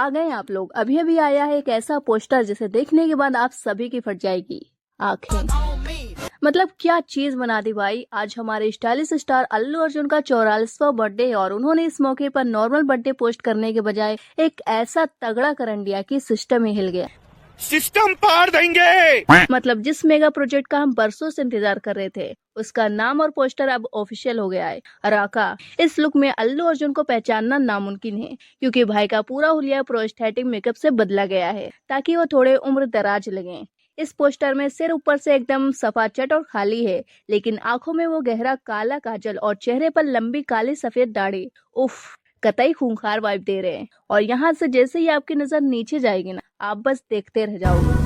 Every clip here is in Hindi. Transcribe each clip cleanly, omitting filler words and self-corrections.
आ गए आप लोग। अभी अभी आया है एक ऐसा पोस्टर जिसे देखने के बाद आप सभी की फट जाएगी आंखें। मतलब क्या चीज बना दी भाई। आज हमारे स्टाइलिश स्टार अल्लू अर्जुन का 44वां बर्थडे है और उन्होंने इस मौके पर नॉर्मल बर्थडे पोस्ट करने के बजाय एक ऐसा तगड़ा करंट दिया कि सिस्टम ही हिल गया। सिस्टम पार देंगे। मतलब जिस मेगा प्रोजेक्ट का हम बरसों से इंतजार कर रहे थे उसका नाम और पोस्टर अब ऑफिशियल हो गया है, राका। इस लुक में अल्लू अर्जुन को पहचानना नामुमकिन है क्योंकि भाई का पूरा हुलिया प्रोस्थेटिक मेकअप से बदला गया है ताकि वो थोड़े उम्र दराज लगे। इस पोस्टर में सिर ऊपर से एकदम सफाचट और खाली है, लेकिन आंखों में वो गहरा काला काजल और चेहरे पर लंबी काली सफेद दाढ़ी उफ कतई खूंखार वाइब दे रहे हैं। और यहाँ से जैसे ही आपकी नजर नीचे जाएगी ना, आप बस देखते रह जाओगे।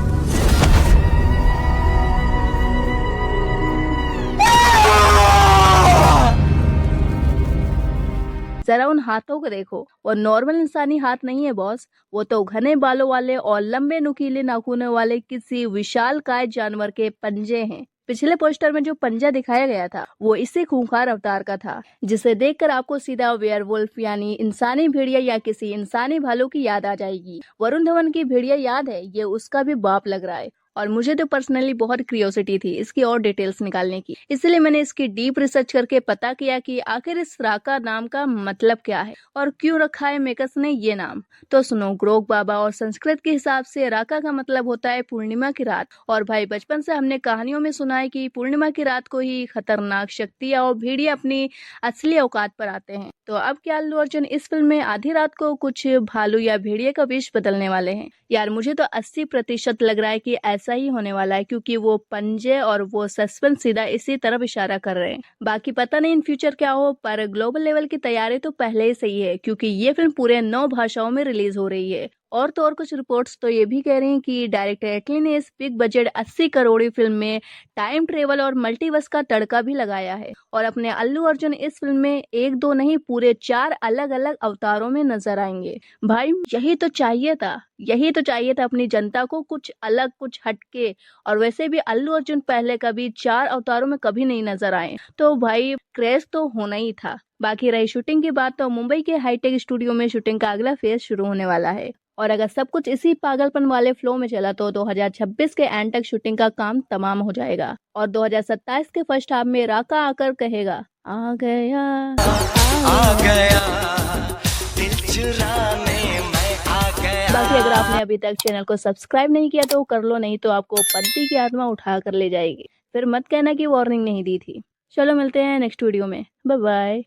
जरा उन हाथों को देखो, वो नॉर्मल इंसानी हाथ नहीं है बॉस, वो तो घने बालों वाले और लंबे नुकीले नाखूनों वाले किसी विशालकाय जानवर के पंजे हैं। पिछले पोस्टर में जो पंजा दिखाया गया था वो इसी खूंखार अवतार का था, जिसे देखकर आपको सीधा वेयरवुल्फ यानी इंसानी भेड़िया या किसी इंसानी भालू की याद आ जाएगी। वरुण धवन की भेड़िया याद है, ये उसका भी बाप लग रहा है। और मुझे तो पर्सनली बहुत क्यूरियोसिटी थी इसकी और डिटेल्स निकालने की, इसलिए मैंने इसकी डीप रिसर्च करके पता किया कि आखिर इस राका नाम का मतलब क्या है और क्यों रखा है मेकर्स ने ये नाम। तो सुनो, ग्रोक बाबा और संस्कृत के हिसाब से राका का मतलब होता है पूर्णिमा की रात। और भाई बचपन से हमने कहानियों में सुना है कि पूर्णिमा की रात को ही खतरनाक शक्तियां और भेड़िया अपनी असली औकात पर आते हैं। तो अब क्या अल्लू अर्जुन इस फिल्म में आधी रात को कुछ भालू या भेड़िए का वेश बदलने वाले हैं? यार मुझे तो 80% लग रहा है कि ऐसा ही होने वाला है, क्योंकि वो पंजे और वो सस्पेंस सीधा इसी तरफ इशारा कर रहे हैं। बाकी पता नहीं इन फ्यूचर क्या हो, पर ग्लोबल लेवल की तैयारी तो पहले ही सही है क्योंकि ये फिल्म पूरे 9 भाषाओं में रिलीज हो रही है। और तो और कुछ रिपोर्ट्स तो ये भी कह रही हैं कि डायरेक्टर एटली ने इस बिग बजट 80 करोड़ी फिल्म में टाइम ट्रेवल और मल्टीवर्स का तड़का भी लगाया है और अपने अल्लू अर्जुन इस फिल्म में 1-2 नहीं पूरे 4 अलग अलग अवतारों में नजर आएंगे। भाई यही तो चाहिए था, यही तो चाहिए था अपनी जनता को, कुछ अलग कुछ हटके। और वैसे भी अल्लू अर्जुन पहले कभी 4 अवतारों में कभी नहीं नजर आए, तो भाई क्रेज तो होना ही था। बाकी रही शूटिंग की बात, तो मुंबई के हाईटेक स्टूडियो में शूटिंग का अगला फेज शुरू होने वाला है और अगर सब कुछ इसी पागलपन वाले फ्लो में चला तो 2026 के एंड तक शूटिंग का काम तमाम हो जाएगा और 2027 के फर्स्ट हाफ में राका आकर कहेगा आ गया, आ गया दिल चुराने मैं आ गया। बाकी अगर आपने अभी तक चैनल को सब्सक्राइब नहीं किया तो कर लो, नहीं तो आपको पति की आत्मा उठा कर ले जाएगी। फिर मत कहना कि वार्निंग नहीं दी थी। चलो मिलते हैं नेक्स्ट वीडियो में, बाय बाय।